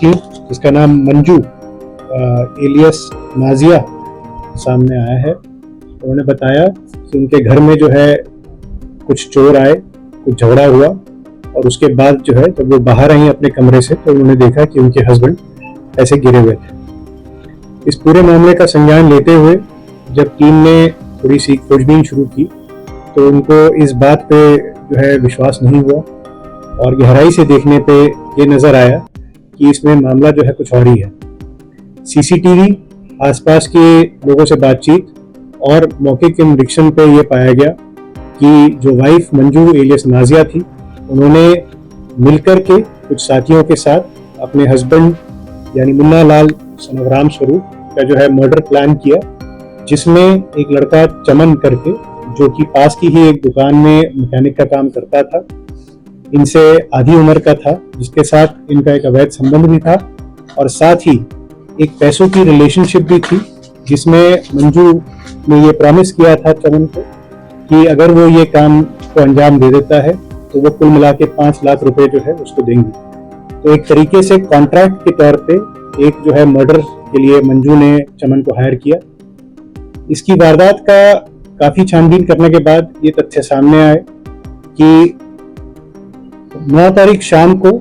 लड़की जिसका नाम मंजू एलियस नाजिया सामने आया है। उन्होंने बताया कि उनके घर में जो है कुछ चोर आए, कुछ झगड़ा हुआ और उसके बाद जो है जब वो बाहर आई अपने कमरे से तो उन्होंने देखा कि उनके हस्बैंड ऐसे गिरे हुए थे। इस पूरे मामले का संज्ञान लेते हुए जब टीम ने थोड़ी सी खोजबीन शुरू की तो उनको इस बात पे जो है विश्वास नहीं हुआ और गहराई से देखने पे ये नज़र आया कि इसमें मामला जो है कुछ और ही है। सीसीटीवी, आसपास के लोगों से बातचीत और मौके के निरीक्षण पे ये पाया गया कि जो वाइफ मंजू एलियस नाजिया थी उन्होंने मिलकर के कुछ साथियों के साथ अपने हस्बैंड यानी मुन्ना लाल सन ऑफ राम स्वरूप का जो है मर्डर प्लान किया, जिसमें एक लड़का चमन करके जो कि पास की ही एक दुकान में मैकेनिक का काम करता था, इनसे आधी उम्र का था, जिसके साथ इनका एक अवैध संबंध भी था और साथ ही एक पैसों की रिलेशनशिप भी थी, जिसमें मंजू ने ये प्रॉमिस किया था चमन को कि अगर वो ये काम को अंजाम दे देता है तो वो कुल मिला के 5 लाख रुपए जो है उसको देंगी। तो एक तरीके से कॉन्ट्रैक्ट के तौर पे एक जो है मर्डर के लिए मंजू ने चमन को हायर किया। इसकी वारदात का काफी छानबीन करने के बाद ये तथ्य सामने आए कि 9 तारीख शाम को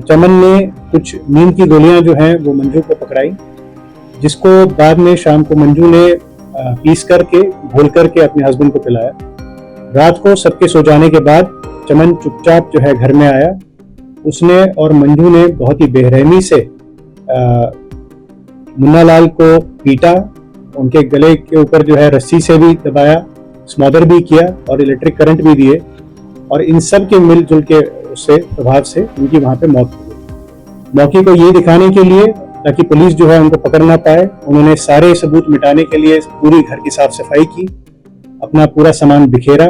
चमन ने कुछ नींद की गोलियां जो हैं वो मंजू को पकड़ाई, जिसको बाद में शाम को मंजू ने पीस करके घोल करके अपने हस्बैंड को पिलाया। रात को सबके सो जाने के बाद चमन चुपचाप जो है घर में आया। उसने और मंजू ने बहुत ही बेरहमी से मुन्ना लाल को पीटा, उनके गले के ऊपर जो है रस्सी से भी दबाया, स्मॉदर भी किया और इलेक्ट्रिक करंट भी दिए और इन सब के मिलजुल के उससे प्रभाव से उनकी वहां पे मौत हो गई। मौके को ये दिखाने के लिए ताकि पुलिस जो है उनको पकड़ ना पाए, उन्होंने सारे सबूत मिटाने के लिए पूरी घर की साफ सफाई की, अपना पूरा सामान बिखेरा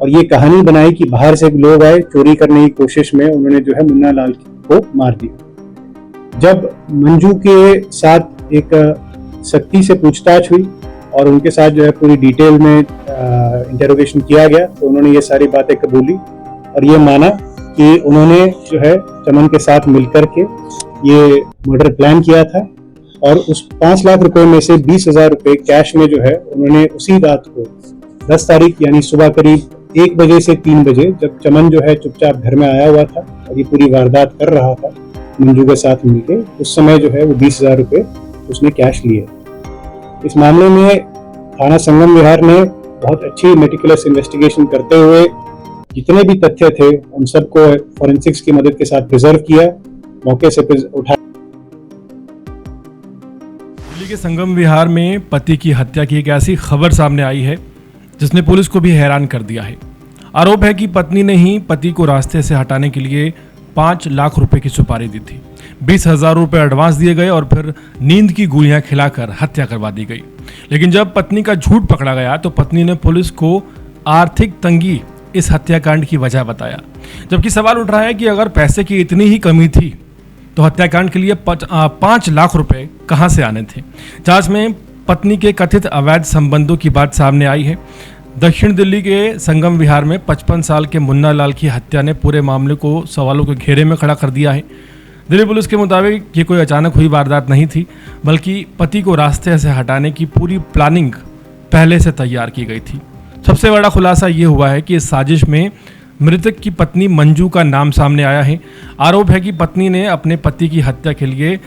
और ये कहानी बनाई कि बाहर से लोग आए चोरी करने की कोशिश में उन्होंने जो है मुन्ना लाल को मार दिया। जब मंजू के साथ एक सख्ती से पूछताछ हुई और उनके साथ जो है पूरी डिटेल में इंटेरोगेशन किया गया तो उन्होंने ये सारी बातें कबूली और ये माना कि उन्होंने जो है चमन के साथ मिलकर के ये मर्डर प्लान किया था और उस 5 लाख रुपए में से 20,000 रुपए कैश में जो है उन्होंने उसी रात को 10 तारीख यानी सुबह करीब 1 बजे से 3 बजे जब चमन जो है चुपचाप घर में आया हुआ था और ये पूरी वारदात कर रहा था मंजू के साथ मिलके, उस समय जो है वो 20,000 रुपए उसने कैश लिए। इस मामले में थाना संगम विहार ने बहुत अच्छी मेटिकुलस इन्वेस्टिगेशन करते हुए जितने भी तथ्य थे उन सबको फॉरेंसिक्स की मदद के साथ प्रिजर्व किया, मौके से उठा। दिल्ली के संगम विहार में पति की हत्या की एक ऐसी खबर सामने आई है जिसने पुलिस को भी हैरान कर दिया है। आरोप है कि पत्नी ने ही पति को रास्ते से हटाने के लिए 5 लाख रुपए की सुपारी दी थी। 20,000 रुपए एडवांस दिए गए और फिर नींद की गोलियां खिलाकर हत्या करवा दी गई। लेकिन जब पत्नी का झूठ पकड़ा गया तो पत्नी ने पुलिस को आर्थिक तंगी इस हत्याकांड की वजह बताया, जबकि सवाल उठ रहा है कि अगर पैसे की इतनी ही कमी थी तो हत्याकांड के लिए 5 लाख रुपए कहां से आने थे। जांच में पत्नी के कथित अवैध संबंधों की बात सामने आई है। दक्षिण दिल्ली के संगम विहार में 55 साल के मुन्ना लाल की हत्या ने पूरे मामले को सवालों के घेरे में खड़ा कर दिया है। दिल्ली पुलिस के मुताबिक ये कोई अचानक हुई वारदात नहीं थी, बल्कि पति को रास्ते से हटाने की पूरी प्लानिंग पहले से तैयार की गई थी। सबसे बड़ा खुलासा ये हुआ है कि इस साजिश में मृतक की पत्नी मंजू का नाम सामने आया है। आरोप है कि पत्नी ने अपने पति की हत्या के लिए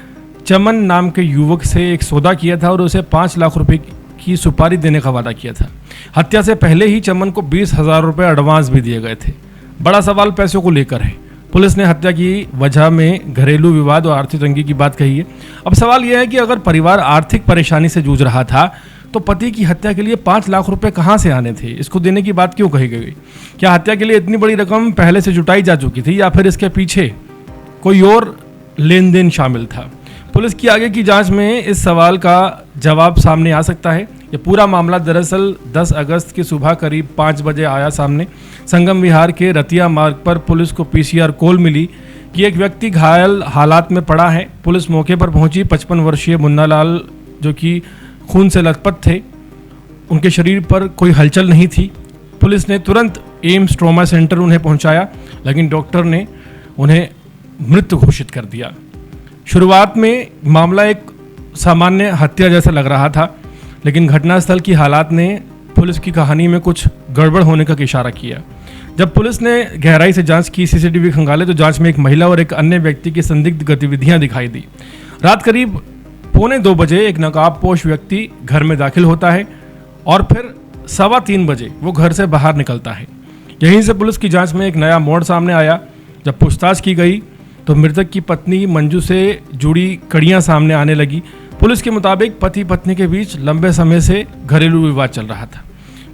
चमन नाम के युवक से एक सौदा किया था और उसे 5 लाख रुपए की सुपारी देने का वादा किया था। हत्या से पहले ही चमन को 20,000 रुपए एडवांस भी दिए गए थे। बड़ा सवाल पैसों को लेकर है। पुलिस ने हत्या की वजह में घरेलू विवाद और आर्थिक तंगी की बात कही है। अब सवाल यह है कि अगर परिवार आर्थिक परेशानी से जूझ रहा था तो पति की हत्या के लिए 5 लाख रुपए कहां से आने थे? इसको देने की बात क्यों कही गई? क्या हत्या के लिए इतनी बड़ी रकम पहले से जुटाई जा चुकी थी या फिर इसके पीछे कोई और लेन देन शामिल था? पुलिस की आगे की जांच में इस सवाल का जवाब सामने आ सकता है। ये पूरा मामला दरअसल 10 अगस्त की सुबह करीब 5 बजे आया सामने। संगम विहार के रतिया मार्ग पर पुलिस को पीसीआर कॉल मिली कि एक व्यक्ति घायल हालात में पड़ा है। पुलिस मौके पर पहुंची। 55 वर्षीय मुन्ना लाल जो कि खून से लथपथ थे, उनके शरीर पर कोई हलचल नहीं थी। पुलिस ने तुरंत एम्स ट्रॉमा सेंटर उन्हें पहुंचाया, लेकिन डॉक्टर ने उन्हें मृत घोषित कर दिया। शुरुआत में मामला एक सामान्य हत्या जैसा लग रहा था, लेकिन घटनास्थल की हालात ने पुलिस की कहानी में कुछ गड़बड़ होने का इशारा किया। जब पुलिस ने गहराई से जांच की, सीसीटीवी खंगाले, तो जांच में एक महिला और एक अन्य व्यक्ति की संदिग्ध गतिविधियां दिखाई दी। रात करीब 2:45 बजे एक नकाबपोश व्यक्ति घर में दाखिल होता है और फिर 3:15 बजे वो घर से बाहर निकलता है। यहीं से पुलिस की जांच में एक नया मोड़ सामने आया। जब पूछताछ की गई तो मृतक की पत्नी मंजू से जुड़ी कड़ियां सामने आने लगी। पुलिस के मुताबिक पति पत्नी के बीच लंबे समय से घरेलू विवाद चल रहा था।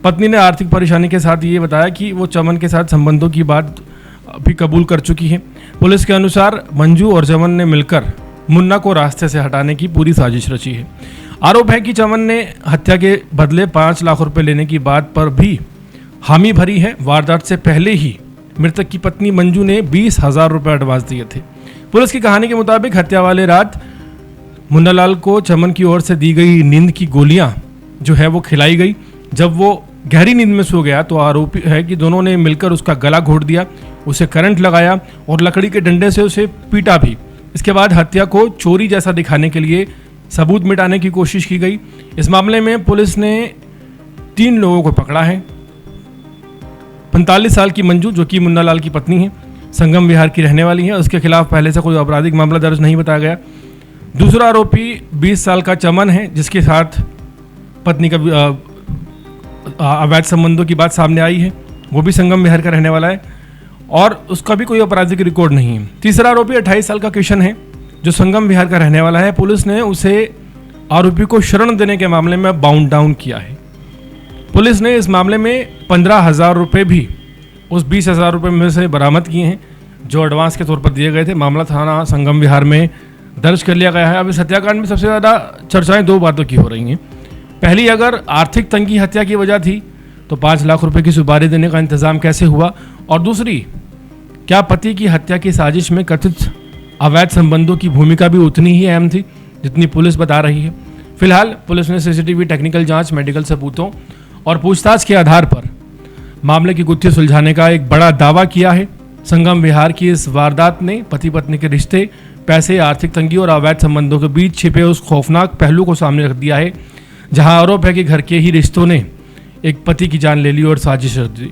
पत्नी ने आर्थिक परेशानी के साथ ये बताया कि वो चमन के साथ संबंधों की बात भी कबूल कर चुकी है। पुलिस के अनुसार मंजू और चमन ने मिलकर मुन्ना को रास्ते से हटाने की पूरी साजिश रची है। आरोप है कि चमन ने हत्या के बदले 5 लाख रुपए लेने की बात पर भी हामी भरी है। वारदात से पहले ही मृतक की पत्नी मंजू ने 20,000 रुपए एडवांस दिए थे। पुलिस की कहानी के मुताबिक हत्या वाले रात मुन्नालाल को चमन की ओर से दी गई नींद की गोलियां जो है वो खिलाई गई। जब वो गहरी नींद में सो गया तो आरोपी है कि दोनों ने मिलकर उसका गला घोट दिया, उसे करंट लगाया और लकड़ी के डंडे से उसे पीटा भी। इसके बाद हत्या को चोरी जैसा दिखाने के लिए सबूत मिटाने की कोशिश की गई। इस मामले में पुलिस ने 3 लोगों को पकड़ा है। 45 साल की मंजू, जो कि मुन्नालाल की पत्नी है, संगम विहार की रहने वाली है। उसके खिलाफ पहले से कोई आपराधिक मामला दर्ज नहीं बताया गया। दूसरा आरोपी 20 साल का चमन है, जिसके साथ पत्नी का अवैध संबंधों की बात सामने आई है। वो भी संगम विहार का रहने वाला है और उसका भी कोई आपराधिक रिकॉर्ड नहीं है। तीसरा आरोपी 28 साल का किशन है, जो संगम विहार का रहने वाला है। पुलिस ने उसे आरोपी को शरण देने के मामले में बाउंड डाउन किया है। पुलिस ने इस मामले में 15,000 रुपये भी उस 20,000 रुपये में से बरामद किए हैं, जो एडवांस के तौर पर दिए गए थे। मामला थाना संगम विहार में दर्ज कर लिया गया है। अब इस हत्याकांड में सबसे ज़्यादा चर्चाएं 2 बातों की हो रही हैं। पहली, अगर आर्थिक तंगी हत्या की वजह थी तो 5 लाख रुपए की सुपारी देने का इंतजाम कैसे हुआ? और दूसरी, क्या पति की हत्या की साजिश में कथित अवैध संबंधों की भूमिका भी उतनी ही अहम थी जितनी पुलिस बता रही है? फिलहाल पुलिस ने सीसीटीवी टेक्निकल जांच, मेडिकल सबूतों और पूछताछ के आधार पर मामले की गुत्थी सुलझाने का एक बड़ा दावा किया है। संगम विहार की इस वारदात ने पति पत्नी के रिश्ते, पैसे, आर्थिक तंगी और अवैध संबंधों के बीच छिपे उस खौफनाक पहलू को सामने रख दिया है, जहां आरोप है कि घर के ही रिश्तों ने एक पति की जान ले ली और साजिश रच दी।